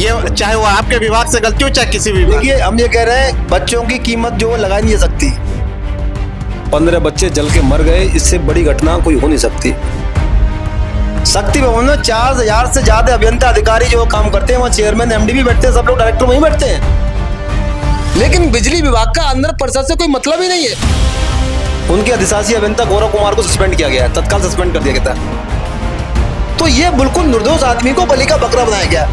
ये चाहे वो आपके विभाग से गलती हो चाहे किसी भी विभाग। देखिए हम ये कह रहे हैं बच्चों की कीमत जो लगाई नहीं जा सकती। 15 बच्चे जल के मर गए, इससे बड़ी घटना कोई हो नहीं सकती। शक्ति भवन में 4000 से ज्यादा अभियंता अधिकारी जो काम करते हैं, वहाँ चेयरमैन एमडी भी बैठते हैं, सब लोग डायरेक्टर वहीं बैठते हैं। लेकिन बिजली विभाग का अंदर परिषद से कोई मतलब ही नहीं है। उनके अधिशासी अभियंता गौरव कुमार को सस्पेंड किया गया है, तत्काल सस्पेंड कर दिया गया था। तो ये बिल्कुल निर्दोष आदमी को बलि का बकरा बनाया गया।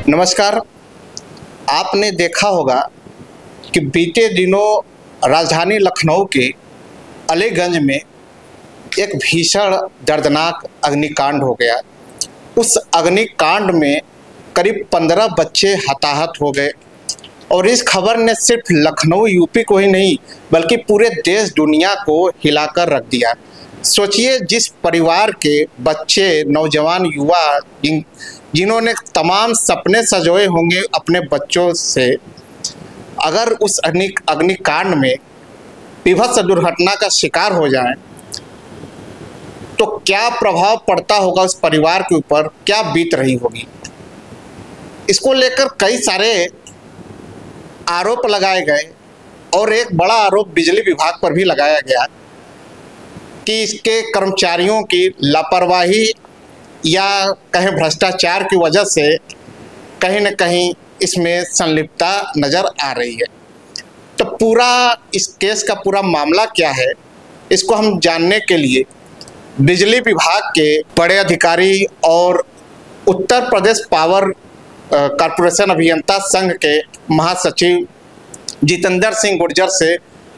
नमस्कार। आपने देखा होगा कि बीते दिनों राजधानी लखनऊ के अलीगंज में एक भीषण दर्दनाक अग्निकांड हो गया। उस अग्निकांड में करीब 15 बच्चे हताहत हो गए और इस खबर ने सिर्फ लखनऊ यूपी को ही नहीं बल्कि पूरे देश दुनिया को हिलाकर रख दिया। सोचिए, जिस परिवार के बच्चे, नौजवान, युवा जिन्होंने तमाम सपने सजोए होंगे अपने बच्चों से, अगर उस अग्निकांड में विभत्स दुर्घटना का शिकार हो जाए तो क्या प्रभाव पड़ता होगा उस परिवार के ऊपर, क्या बीत रही होगी। इसको लेकर कई सारे आरोप लगाए गए और एक बड़ा आरोप बिजली विभाग पर भी लगाया गया कि इसके कर्मचारियों की लापरवाही या कहीं भ्रष्टाचार की वजह से कहीं न कहीं इसमें संलिप्तता नज़र आ रही है। तो पूरा इस केस का पूरा मामला क्या है, इसको हम जानने के लिए बिजली विभाग के बड़े अधिकारी और उत्तर प्रदेश पावर कॉरपोरेशन अभियंता संघ के महासचिव जितेंद्र सिंह गुर्जर से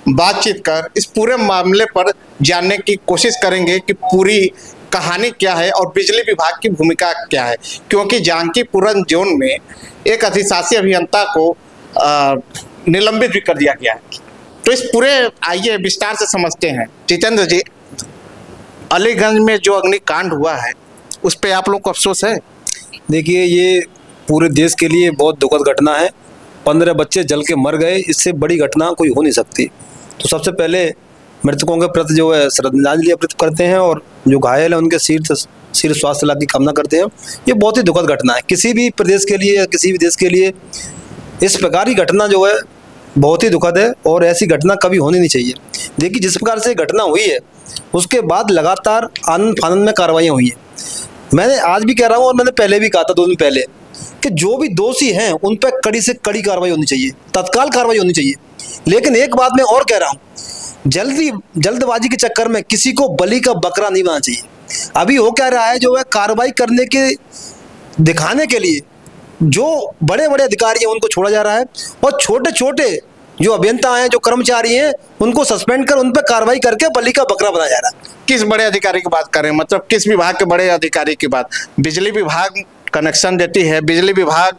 बातचीत कर इस पूरे मामले पर जानने की कोशिश करेंगे कि पूरी कहानी क्या है और बिजली विभाग की भूमिका क्या है, क्योंकि जानकीपुरम जोन में एक अधिशासी अभियंता को निलंबित भी कर दिया गया है। तो इस पूरे आइए विस्तार से समझते हैं। जितेंद्र जी, अलीगंज में जो अग्निकांड हुआ है उस पर आप लोग को अफसोस है? देखिए, ये पूरे देश के लिए बहुत दुखद घटना है। 15 बच्चे जल के मर गए, इससे बड़ी घटना कोई हो नहीं सकती। तो सबसे पहले मृतकों के प्रति जो है श्रद्धांजलि अर्पित करते हैं और जो घायल है उनके शीघ्र स्वास्थ्य लाभ की कामना करते हैं। ये बहुत ही दुखद घटना है किसी भी प्रदेश के लिए या किसी भी देश के लिए। इस प्रकार की घटना जो है बहुत ही दुखद है और ऐसी घटना कभी होनी नहीं चाहिए। देखिए, जिस प्रकार से घटना हुई है उसके बाद लगातार आनंद फानंद में कार्रवाइयाँ हुई हैं। मैंने आज भी कह रहा हूँ और मैंने पहले भी कहा था 2 दिन पहले कि जो भी दोषी हैं उन पर कड़ी से कड़ी कार्रवाई होनी चाहिए, तत्काल कार्रवाई होनी चाहिए। लेकिन एक बात मैं और कह रहा हूँ, जल्दबाजी के चक्कर में किसी को बलि का बकरा नहीं बनाना चाहिए। अभी हो क्या रहा है, जो है कार्रवाई करने के दिखाने के लिए जो बड़े बड़े अधिकारी हैं उनको छोड़ा जा रहा है और छोटे छोटे जो अभियंता हैं, जो कर्मचारी हैं, उनको सस्पेंड कर उन पर कार्रवाई करके बलि का बकरा बनाया जा रहा है। किस बड़े अधिकारी की बात कर रहे हैं, मतलब किस विभाग के बड़े अधिकारी की बात? बिजली विभाग कनेक्शन देती है, बिजली विभाग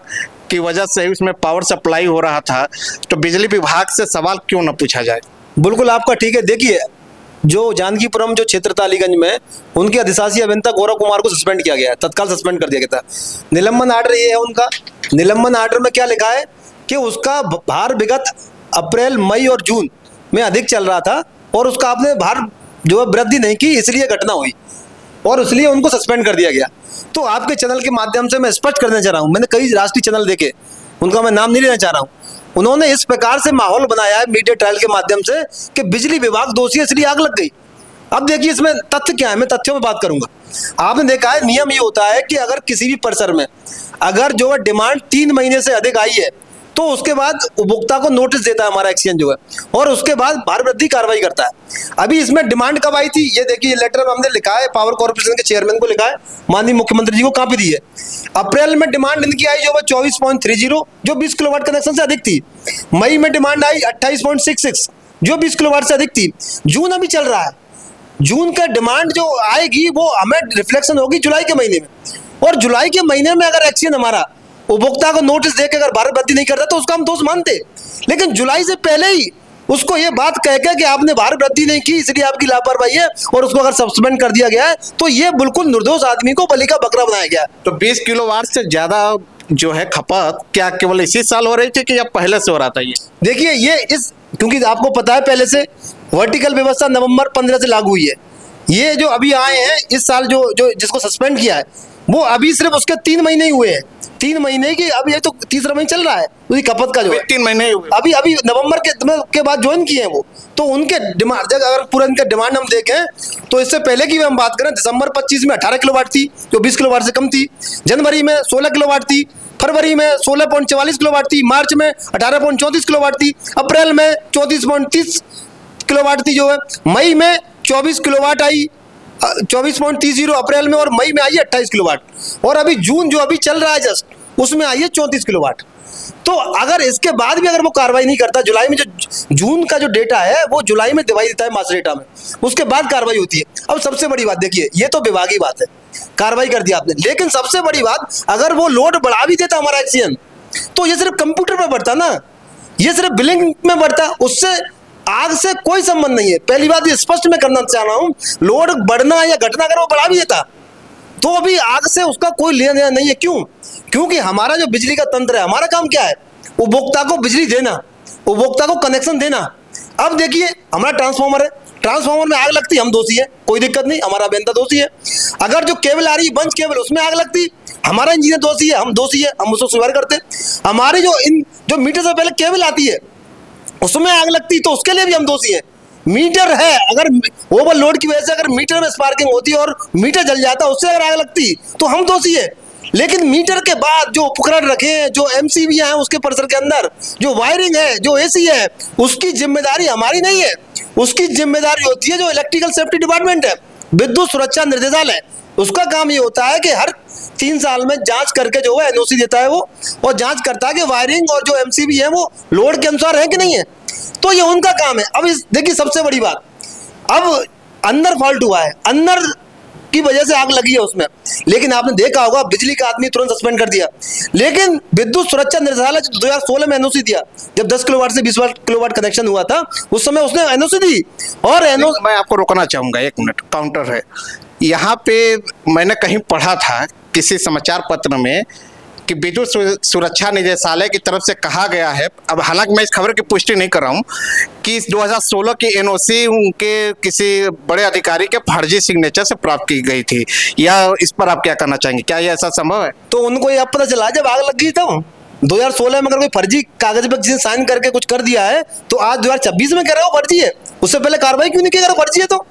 की वजह से उसमें पावर सप्लाई हो रहा था, तो बिजली विभाग से सवाल क्यों न पूछा जाए? बिल्कुल आपका ठीक है। देखिए, जो जानकीपुरम जो क्षेत्र था अलीगंज में, उनके अधिशासी अभियंता गौरव कुमार को सस्पेंड किया गया है, तत्काल सस्पेंड कर दिया गया था। निलंबन आर्डर ये है उनका। निलंबन आर्डर में क्या लिखा है कि उसका भार विगत अप्रैल, मई और जून में अधिक चल रहा था और उसका आपने भार जो है वृद्धि नहीं की, इसलिए घटना हुई और इसलिए उनको सस्पेंड कर दिया गया। तो आपके चैनल के माध्यम से मैं स्पष्ट करना चाह रहा हूँ, मैंने कई राष्ट्रीय चैनल देखे, उनका मैं नाम नहीं लेना चाह रहा हूँ। उन्होंने इस प्रकार से माहौल बनाया है मीडिया ट्रायल के माध्यम से कि बिजली विभाग दोषी है इसलिए आग लग गई। अब देखिए इसमें तथ्य क्या है, मैं तथ्यों में बात करूंगा। आपने देखा है नियम ये होता है कि अगर किसी भी परिसर में अगर जो है डिमांड 3 महीने से अधिक आई है तो उसके बाद उपभोक्ता को नोटिस देता है हमारा एक्सचेंज जो है और उसके बाद भार वृद्धि कार्रवाई करता है। अभी इसमें डिमांड कब आई थी, ये देखिए लेटर में हमने लिखा है, पावर कॉर्पोरेशन के चेयरमैन को लिखा है, माननीय मुख्यमंत्री जी को कॉपी दी है। अप्रैल में डिमांड इनकी आई जो 24.30 जो 20 किलोवाट कनेक्शन से अधिक थी। मई में डिमांड आई 28.66 जो 20 किलोवाट से अधिक थी। जून अभी चल रहा है, जून का डिमांड जो आएगी वो हमें रिफ्लेक्शन होगी जुलाई के महीने में और जुलाई के महीने में अगर एक्सचेंज हमारा उपभोक्ता को नोटिस देकर अगर भार वृद्धि नहीं करता तो उसका हम दोष मानते। लेकिन जुलाई से पहले ही उसको ये बात कहकर कि आपने भार वृद्धि नहीं की इसलिए आपकी लापरवाही है और उसको अगर सस्पेंड कर दिया गया है तो ये बिल्कुल निर्दोष आदमी को बलि का बकरा बनाया गया। तो 20 किलोवाट से ज्यादा जो है खपत क्या केवल इसी साल हो रही थी कि या पहले से हो रहा था? ये देखिए, ये इस क्योंकि आपको पता है पहले से वर्टिकल व्यवस्था नवंबर 15 से लागू हुई है। ये जो अभी आए हैं इस साल जो जो जिसको सस्पेंड किया है, वो अभी सिर्फ उसके 3 महीने ही हुए हैं। 3 महीने की, अब ये तो तीसरा महीना चल रहा है उसकी खपत का जो है। 3 महीने ही हुए। अभी अभी नवंबर के बाद ज्वाइन किए हैं वो, तो उनके डिमांड, अगर पूरा इनका डिमांड हम देखें तो इससे पहले की हम बात करें, दिसंबर 25 में 18 किलोवाट थी जो 20 किलोवाट से कम थी, जनवरी में 16 किलोवाट थी, फरवरी में 16.44 किलोवाट थी, मार्च में 18.34 किलोवाट थी, अप्रैल में 34.30 किलोवाट थी जो है, मई में 24 किलोवाट आई, 24.30 अप्रैल में, और मई में आई है 28 किलोवाट, और अभी जून जो अभी चल रहा है जस्ट उसमें आई है 34 किलोवाट। तो अगर इसके बाद भी अगर वो कार्रवाई नहीं करता, जुलाई में जो जून का जो डेटा है वो जुलाई में दिवाई देता है मास डेटा में, उसके बाद कार्रवाई होती है। अब सबसे बड़ी बात देखिए, ये तो विभागीय बात है, कार्रवाई कर दी आपने, लेकिन सबसे बड़ी बात, अगर वो लोड बढ़ा भी देता हमारा एक्सीएन, तो ये सिर्फ कंप्यूटर पर बढ़ता ना, ये सिर्फ बिलिंग में बढ़ता, उससे आग से कोई संबंध नहीं है। पहली बात ये स्पष्ट मैं करना चाह रहा हूं, लोड बढ़ना या घटना अगर वो बढ़ा भी देता तो अभी आग से उसका कोई लेना देना नहीं है। क्यों? क्योंकि हमारा जो बिजली का तंत्र है, हमारा काम क्या है? उपभोक्ता को बिजली देना, उपभोक्ता को कनेक्शन देना। अब देखिए हमारा ट्रांसफार्मर है, ट्रांसफार्मर में आग लगती, हम दोषी है, कोई दिक्कत नहीं, हमारा अभियंता दोषी है। अगर जो केबल आ रही है बंच केबल, उसमें आग लगती, हमारा इंजीनियर दोषी है, हम दोषी है, हम उसको सुधार करते। हमारी जो मीटर से पहले केबल आती है उसमें आग लगती तो उसके लिए भी हम दोषी है। मीटर है, अगर ओवरलोड की वजह से अगर मीटर में स्पार्किंग होती और मीटर जल जाता, उससे अगर आग लगती तो हम दोषी है। लेकिन मीटर के बाद जो उपकरण रखे हैं, जो एमसीबी हैं उसके परिसर के अंदर, जो वायरिंग है, जो एसी है, उसकी जिम्मेदारी हमारी नहीं है, उसकी जिम्मेदारी होती है जो इलेक्ट्रिकल सेफ्टी डिपार्टमेंट है, विद्युत सुरक्षा निर्देशालय। उसका काम ये होता है कि हर 3 साल में जांच करके जो है एनओसी देता है वो, और जांच करता है कि वायरिंग और जो एमसीबी है वो लोड के अनुसार है कि नहीं है, तो ये उनका काम है। अब इस देखिए सबसे बड़ी बात, अब अंदर फॉल्ट हुआ है, अंदर की वजह से आग लगी है उसमें, लेकिन आपने देखा होगा बिजली का आदमी तुरंत सस्पेंड कर दिया, लेकिन विद्युत सुरक्षा निर्देशालय 2016 में एनओसी दिया, जब 10 किलोवाट से 20 किलोवाट कनेक्शन हुआ था उस समय उसने एनओसी दी। और मैं आपको रोकना चाहूंगा, 1 मिनट, काउंटर है यहाँ पे। मैंने कहीं पढ़ा था किसी समाचार पत्र में कि विद्युत सुरक्षा निदेशालय की तरफ से कहा गया है, अब हालांकि मैं इस खबर की पुष्टि नहीं कर रहा हूँ, कि 2016 की एनओसी उनके किसी बड़े अधिकारी के फर्जी सिग्नेचर से प्राप्त की गई थी, या इस पर आप क्या कहना चाहेंगे? क्या ये ऐसा संभव है? तो उनको ये पता चला जब आग लग गई था 2016 में, अगर कोई फर्जी कागज पर किसी ने साइन करके कुछ कर दिया है तो आज 2026 में कह रहा है वो फर्जी है, उससे पहले कार्रवाई क्यों नहीं की? अगर फर्जी है तो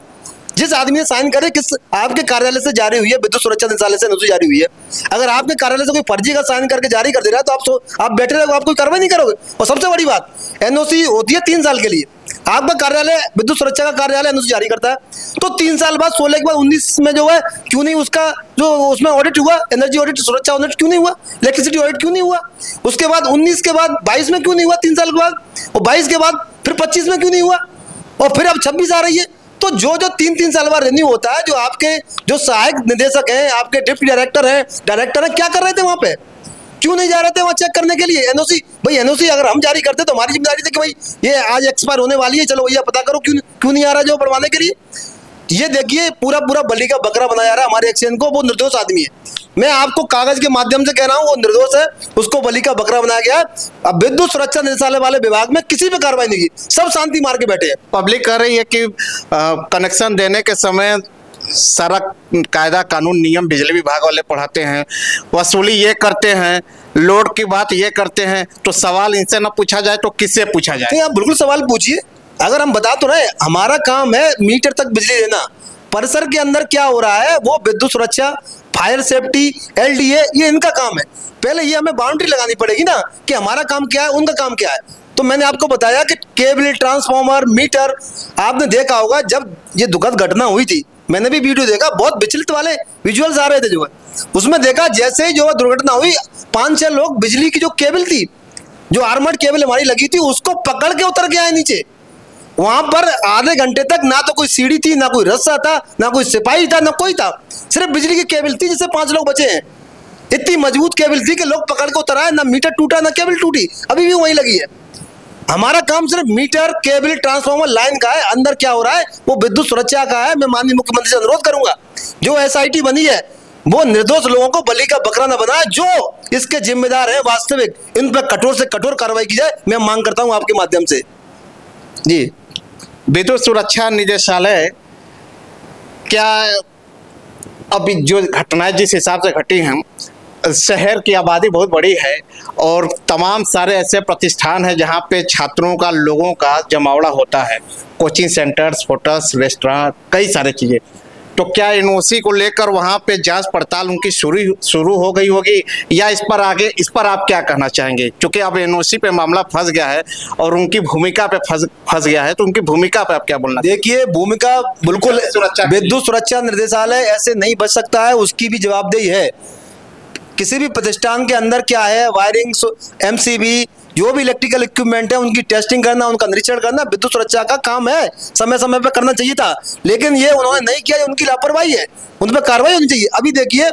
जिस आदमी ने साइन करे, किस आपके कार्यालय से जारी हुई है, विद्युत सुरक्षा निदेशालय से एनओसी जारी हुई है, अगर आपके कार्यालय से कोई फर्जी का साइन करके जारी कर दे रहा है तो आप बैठे रहोगे, आप कोई कार्रवाई नहीं करोगे। और सबसे बड़ी बात, एनओसी होती है 3 साल के लिए, आपका कार्यालय विद्युत सुरक्षा का कार्यालय एनओसी जारी करता है, तो 3 साल बाद 16 के बाद 19 में जो है क्यों नहीं उसका जो उसमें ऑडिट हुआ, एनर्जी ऑडिट, सुरक्षा ऑडिट क्यों नहीं हुआ, इलेक्ट्रिसिटी ऑडिट क्यों नहीं हुआ, उसके बाद 19 के बाद 22 में क्यों नहीं हुआ, 3 साल के बाद, और 22 के बाद फिर 25 में क्यों नहीं हुआ, और फिर अब 26 आ रही है। तो जो 3-3 साल बाद रिन्यू होता है, जो आपके जो सहायक निदेशक हैं, आपके डिप्टी डायरेक्टर हैं, क्या कर रहे थे वहां पे? क्यों नहीं जा रहे थे वहां चेक करने के लिए? एनओसी, भाई एनओसी अगर हम जारी करते तो हमारी जिम्मेदारी थी कि भाई ये आज एक्सपायर होने वाली है, चलो भैया पता करो क्यों नहीं आ रहा जो बढ़वाने के लिए। ये देखिए पूरा बलि का बकरा बनाया जा रहा है हमारे एक्सीएन को, वो निर्दोष आदमी है, मैं आपको कागज के माध्यम से कह रहा हूं, वो निर्दोष है, उसको बलि का बकरा बनाया गया। अब विद्युत सुरक्षा निदेशालय वाले विभाग में किसी पे कार्रवाई नहीं की, सब शांति मार के बैठे हैं। पब्लिक कह रही है कि कनेक्शन देने के समय सारा कायदा कानून नियम बिजली विभाग वाले पढ़ाते हैं, वसूली ये करते हैं, लोड की बात ये करते हैं, तो सवाल इनसे ना पूछा जाए तो किससे पूछा जाए? नहीं, आप बिल्कुल सवाल पूछिए, अगर हम बता तो रहे हमारा काम है मीटर तक बिजली देना, परिसर के अंदर क्या हो रहा है वो विद्युत सुरक्षा, फायर सेफ्टी, एलडीए, ये इनका काम है। पहले ये हमें बाउंड्री लगानी पड़ेगी ना कि हमारा काम क्या है, उनका काम क्या है। तो मैंने आपको बताया कि केबल, ट्रांसफार्मर, मीटर, आपने देखा होगा जब ये दुखद घटना हुई थी, मैंने भी वीडियो देखा, बहुत विचलित वाले विजुअल्स आ रहे थे जो है, उसमें देखा जैसे ही जो दुर्घटना हुई 5-6 लोग बिजली की जो केबल थी, जो आर्मर्ड केबल हमारी लगी थी, उसको पकड़ के उतर के आए नीचे। वहां पर आधे घंटे तक ना तो कोई सीढ़ी थी, ना कोई रस्सा था, ना कोई सिपाही था, ना कोई था, सिर्फ बिजली की केबल थी जिससे 5 लोग बचे हैं। इतनी मजबूत केबल थी कि लोग पकड़ के उतर आए, ना मीटर टूटा ना केबल टूटी, अभी भी वहीं लगी है। हमारा काम सिर्फ मीटर, केबल, ट्रांसफार्मर, लाइन का है, अंदर क्या हो रहा है वो विद्युत सुरक्षा का है। मैं माननीय मुख्यमंत्री से अनुरोध करूंगा, जो एसआईटी बनी है वो निर्दोष लोगों को बलि का बकरा न बनाए, जो इसके जिम्मेदार है वास्तविक, इन पर कठोर से कठोर कार्रवाई की जाए, मैं मांग करता हूं आपके माध्यम से। जी, विद्युत सुरक्षा निदेशालय क्या अभी जो घटनाएं जिस हिसाब से घटी हैं, शहर की आबादी बहुत बड़ी है और तमाम सारे ऐसे प्रतिष्ठान हैं जहाँ पे छात्रों का, लोगों का जमावड़ा होता है, कोचिंग सेंटर्स, होटल्स, रेस्टोरेंट, कई सारी चीज़ें। तो क्या एनओसी को लेकर वहाँ पे जांच पड़ताल उनकी शुरू हो गई होगी, या इस पर आप क्या कहना चाहेंगे? क्योंकि अब एनओसी पे मामला फंस गया है और उनकी भूमिका पे फंस गया है, तो उनकी भूमिका पे आप क्या बोलना? देखिए, भूमिका बिल्कुल विद्युत सुरक्षा निर्देशालय ऐसे नहीं बच सकता है, उसकी भी जवाबदेही है। किसी भी प्रतिष्ठान के अंदर क्या है, वायरिंग, एमसीबी, जो भी इलेक्ट्रिकल इक्विपमेंट है उनकी टेस्टिंग करना, उनका निरीक्षण करना विद्युत सुरक्षा का काम है, समय समय पर करना चाहिए था, लेकिन ये उन्होंने नहीं किया, ये उनकी लापरवाही है, उन पर कार्रवाई होनी चाहिए। अभी देखिए,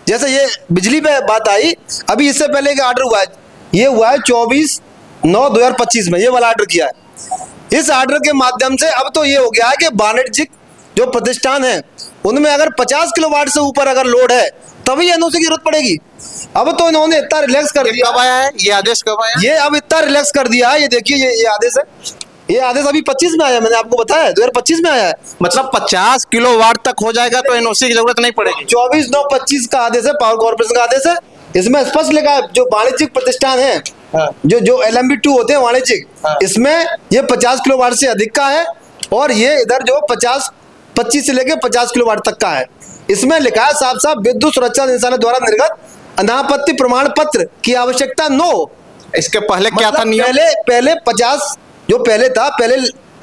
जैसे ये बिजली पे बात आई, अभी इससे पहले एक ऑर्डर हुआ है, ये हुआ है 24/9/2025 में, ये वाला ऑर्डर किया है। इस ऑर्डर के माध्यम से अब तो ये हो गया है कि वाणिज्यिक जो प्रतिष्ठान है उनमें अगर 50 किलोवाट से ऊपर अगर लोड है तभी एनओसी की जरूरत पड़ेगी। अब तो इन्होंने इतना रिलैक्स कर दिया। कब आया है ये आदेश, कब आया? ये अब इतना रिलैक्स कर दिया है, ये देखिए, ये आदेश है, ये आदेश अभी 25 में आया, मैंने आपको बताया 2025 में आया है। मतलब 50 किलोवाट तक हो जाएगा तो एनओसी की जरूरत नहीं पड़ेगी। 24/9/25 का आदेश है, पावर कॉर्पोरेशन का आदेश है। इसमें स्पष्ट लिखा है जो वाणिज्यिक प्रतिष्ठान है, जो LMB2 होते हैं वाणिज्यिक, इसमें ये 50 किलोवाट से अधिक का है, और ये इधर जो 25 से लेकर 50 किलोवाट तक का है। इसमें लिखा है साफ साफ, विद्युत सुरक्षा निदेशालय द्वारा निर्गत अनापत्ति प्रमाण पत्र की आवश्यकता नो। इसके पहले क्या था नियम? पहले 50 जो पहले था, पहले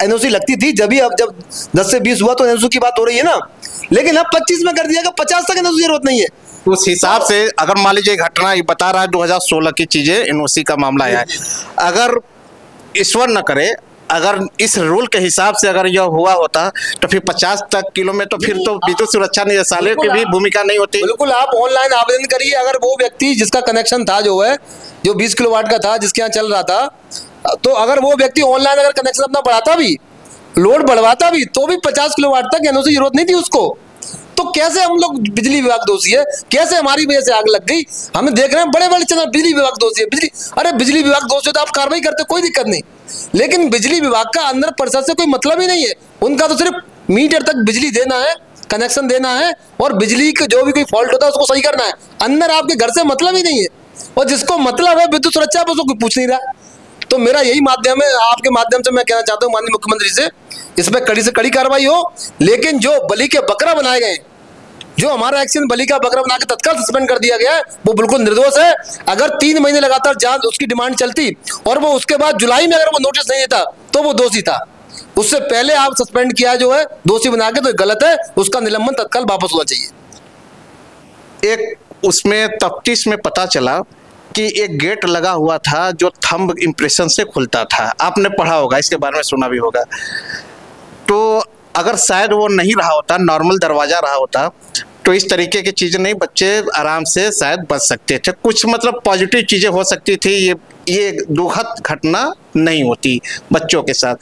एनओसी लगती थी, जब 10 से 20 हुआ तो एनओसी की बात हो रही है ना, लेकिन अब 25 में कर दिया कि 50 तक एनओसी जरूरत नहीं है। उस हिसाब से अगर मान लीजिए घटना ये बता रहा है 2016 की चीजें, एनओसी का मामला आया है, अगर ईश्वर न करे, अगर इस रूल के हिसाब से अगर यह हुआ होता तो फिर 50 तक किलो में तो फिर तो विद्युत सुरक्षा निदेशालय की भी भूमिका नहीं होती। बिल्कुल, आप ऑनलाइन आवेदन करिए, अगर वो व्यक्ति जिसका कनेक्शन था जो 20 किलोवाट का था, जिसके यहाँ चल रहा था, तो अगर वो व्यक्ति ऑनलाइन अगर कनेक्शन अपना बढ़ाता भी, लोड बढ़वाता भी, तो भी 50 किलोवाट तक एनओसी जरूरत नहीं थी उसको। तो कैसे हम लोग बिजली विभाग दोषी है, कैसे हमारी वजह से आग लग गई? हम देख रहे हैं बड़े बड़े चैनल बिजली विभाग दोषी है, अरे बिजली विभाग दोषी है तो आप कार्रवाई करते, कोई दिक्कत नहीं, लेकिन बिजली विभाग का अंदर परिषद से कोई मतलब ही नहीं है। उनका तो सिर्फ मीटर तक बिजली देना है, कनेक्शन देना है, और बिजली का जो भी कोई फॉल्ट होता है उसको सही करना है, अंदर आपके घर से मतलब ही नहीं है। और जिसको मतलब है विद्युत सुरक्षा, उसको कोई पूछ नहीं रहा। तो मेरा यही माध्यम है, आपके माध्यम से मैं कहना चाहता हूँ माननीय मुख्यमंत्री से, इसमें कड़ी से कड़ी कार्रवाई हो, लेकिन जो बलि के बकरा बनाए गए, जो हमारा एक्शन बलि का बकरा बना के तत्काल सस्पेंड कर दिया गया है, वो बिल्कुल निर्दोष है। अगर 3 महीने लगातार जांच उसकी डिमांड चलती और वो उसके बाद जुलाई में अगर वो नोटिस नहीं देता तो वो दोषी था। उससे पहले आप सस्पेंड किया जो है दोषी बना के, तो गलत है, उसका निलंबन तत्काल वापस होना चाहिए। एक उसमें तफ्तीश में पता चला कि एक गेट लगा हुआ था जो थंब इम्प्रेशन से खुलता था, आपने पढ़ा होगा, इसके बारे में सुना भी होगा। तो अगर शायद वो नहीं रहा होता, नॉर्मल दरवाजा रहा होता, तो इस तरीके की चीज़ें नहीं, बच्चे आराम से शायद बच सकते थे, कुछ मतलब पॉजिटिव चीज़ें हो सकती थी, ये दुखद घटना नहीं होती बच्चों के साथ।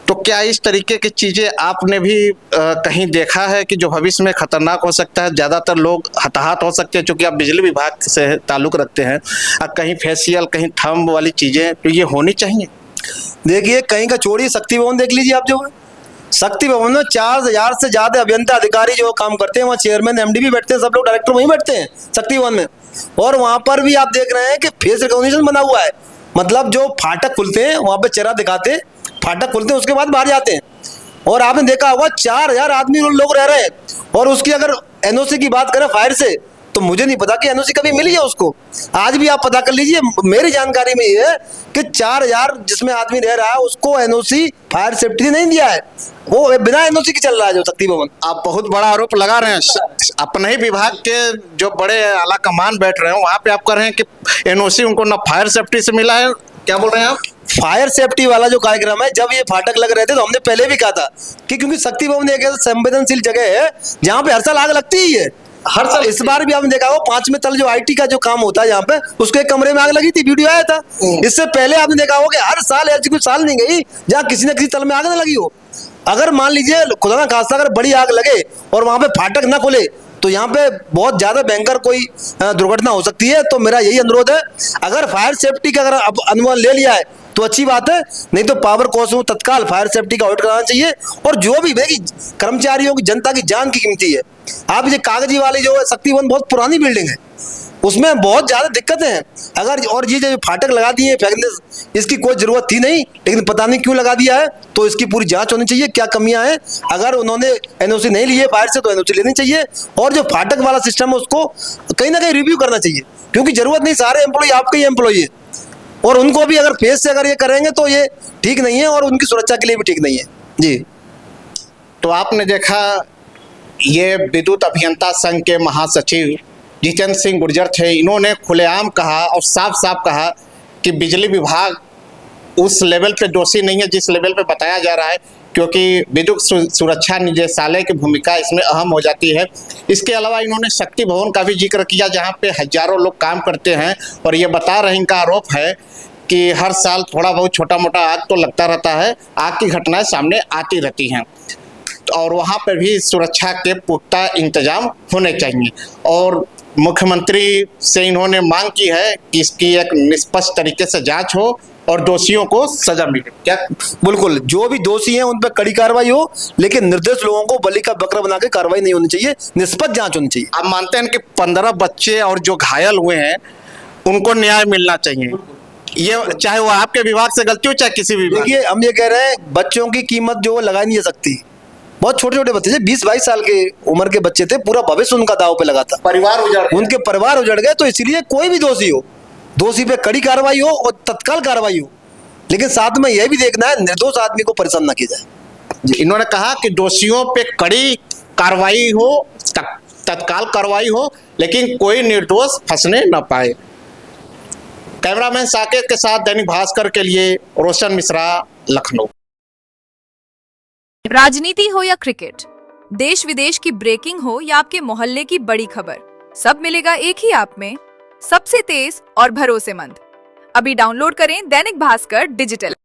तो क्या इस तरीके की चीज़ें आपने भी कहीं देखा है कि जो भविष्य में खतरनाक हो सकता है? ज़्यादातर लोग हताहत हो सकते हैं क्योंकि आप बिजली विभाग से ताल्लुक़ रखते हैं, कहीं फेशियल, कहीं थंब वाली चीज़ें, तो ये होनी चाहिए। देखिए, कहीं का छोड़िए, शक्ति भवन देख लीजिए आप, जो शक्ति भवन में 4000 से ज्यादा अभियंता अधिकारी जो काम करते हैं, वहाँ चेयरमैन MD भी बैठते हैं, सब लोग डायरेक्टर वहीं बैठते हैं शक्ति भवन में। और वहाँ पर भी आप देख रहे हैं कि फेस रिकॉग्निशन बना हुआ है, मतलब जो फाटक खुलते हैं वहाँ पे चेहरा दिखाते हैं, फाटक खुलते हैं उसके बाद बाहर जाते हैं। और आपने देखा होगा 4000 आदमी लोग रह रहे हैं, और उसकी अगर एनओसी की बात करें फायर से, तो मुझे नहीं पता कि एनओसी कभी मिली है उसको। आज भी आप पता कर लीजिए, मेरी जानकारी में ये है कि 4000 जिसमें आदमी रह रहा है उसको एनओसी फायर सेफ्टी नहीं दिया है, वो बिना एनओसी के चल रहा है जो शक्ति भवन। आप बहुत बड़ा आरोप लगा रहे हैं, अपने ही विभाग के जो बड़े आला कमान बैठ रहे हैं वहाँ पे आप कह रहे हैं कि एनओसी उनको ना फायर सेफ्टी से मिला है, क्या बोल रहे हैं आप? फायर सेफ्टी वाला जो कार्यक्रम है, जब ये फाटक लग रहे थे तो हमने पहले भी कहा था कि क्योंकि शक्ति भवन एक ऐसा संवेदनशील जगह है जहाँ पे हर साल आग लगती ही है, हर साल। इस बार भी आपने देखा हो 5वें तल जो IT का जो काम होता है यहाँ पे, उसके एक कमरे में आग लगी थी, वीडियो आया था। इससे पहले आपने देखा हो कि हर साल ऐसी कोई साल नहीं गई जहाँ किसी न किसी तल में आग न लगी हो। अगर मान लीजिए खुदा ना खास्ता अगर बड़ी आग लगे और वहां पे फाटक ना खुले तो यहाँ पे बहुत ज्यादा भयंकर कोई दुर्घटना हो सकती है। तो मेरा यही अनुरोध है, अगर फायर सेफ्टी का अगर अनुमान ले लिया है तो अच्छी बात है, नहीं तो पावर कॉस्ट में तत्काल फायर सेफ्टी का ऑडिट कराना चाहिए। और जो भी भाई कर्मचारियों की, जनता की जान की कीमती है। आप ये कागजी वाली जो है शक्ति भवन बहुत पुरानी बिल्डिंग है, उसमें बहुत ज्यादा दिक्कतें हैं। अगर और ये जो फाटक लगा दिए फेंकने, इसकी कोई जरूरत थी नहीं, लेकिन पता नहीं क्यों लगा दिया है। तो इसकी पूरी जांच होनी चाहिए, क्या कमियां हैं। अगर उन्होंने एनओसी नहीं लिए फायर से तो एनओसी लेनी चाहिए। और जो फाटक वाला सिस्टम है उसको कहीं ना कहीं रिव्यू करना चाहिए, क्योंकि जरूरत नहीं, सारे एम्प्लॉय आपके ही एम्प्लॉय है। और उनको भी अगर फेस से अगर ये करेंगे तो ये ठीक नहीं है, और उनकी सुरक्षा के लिए भी ठीक नहीं है जी। तो आपने देखा, ये विद्युत अभियंता संघ के महासचिव जितेंद्र सिंह गुर्जर थे। इन्होंने खुलेआम कहा और साफ साफ कहा कि बिजली विभाग उस लेवल पे दोषी नहीं है जिस लेवल पे बताया जा रहा है, क्योंकि विद्युत सुरक्षा निदेशालय की भूमिका इसमें अहम हो जाती है। इसके अलावा इन्होंने शक्ति भवन का भी जिक्र किया, जहाँ पे हजारों लोग काम करते हैं, और ये बता रहे, इनका आरोप है कि हर साल थोड़ा बहुत छोटा मोटा आग तो लगता रहता है, आग की घटनाएं सामने आती रहती हैं, और वहाँ पर भी सुरक्षा के पुख्ता इंतजाम होने चाहिए। और मुख्यमंत्री से इन्होंने मांग की है कि इसकी एक निष्पक्ष तरीके से जांच हो और दोषियों को सजा मिले। क्या? बिल्कुल, जो भी दोषी हैं उन पर कड़ी कार्रवाई हो, लेकिन निर्दोष लोगों को बलि का बकरा बना के कार्रवाई नहीं होनी चाहिए, निष्पक्ष जांच होनी चाहिए। आप मानते हैं कि 15 बच्चे और जो घायल हुए हैं उनको न्याय मिलना चाहिए, ये चाहे वो आपके विभाग से गलती हो चाहे किसी भी विभाग। देखिए, हम ये कह रहे हैं, बच्चों की कीमत जो है लगाई नहीं जा सकती। बहुत छोटे छोटे बच्चे थे, 20-22 साल के उम्र के बच्चे थे, पूरा भविष्य उनका दांव पे लगा था, परिवार उजड़ गया। उनके परिवार उजड़ गए। तो इसलिए कोई भी दोषी हो, दोषी पे कड़ी कार्रवाई हो और तत्काल कार्रवाई हो, लेकिन साथ में यह भी देखना है निर्दोष आदमी को परेशान ना किया जाए। इन्होंने कहा कि दोषियों पे कड़ी कार्रवाई हो, तत्काल कार्रवाई हो, लेकिन कोई निर्दोष फंसने न पाए। कैमरामैन साकेत के साथ दैनिक भास्कर के लिए रोशन मिश्रा, लखनऊ। राजनीति हो या क्रिकेट, देश विदेश की ब्रेकिंग हो या आपके मोहल्ले की बड़ी खबर, सब मिलेगा एक ही ऐप में, सबसे तेज और भरोसेमंद। अभी डाउनलोड करें दैनिक भास्कर डिजिटल।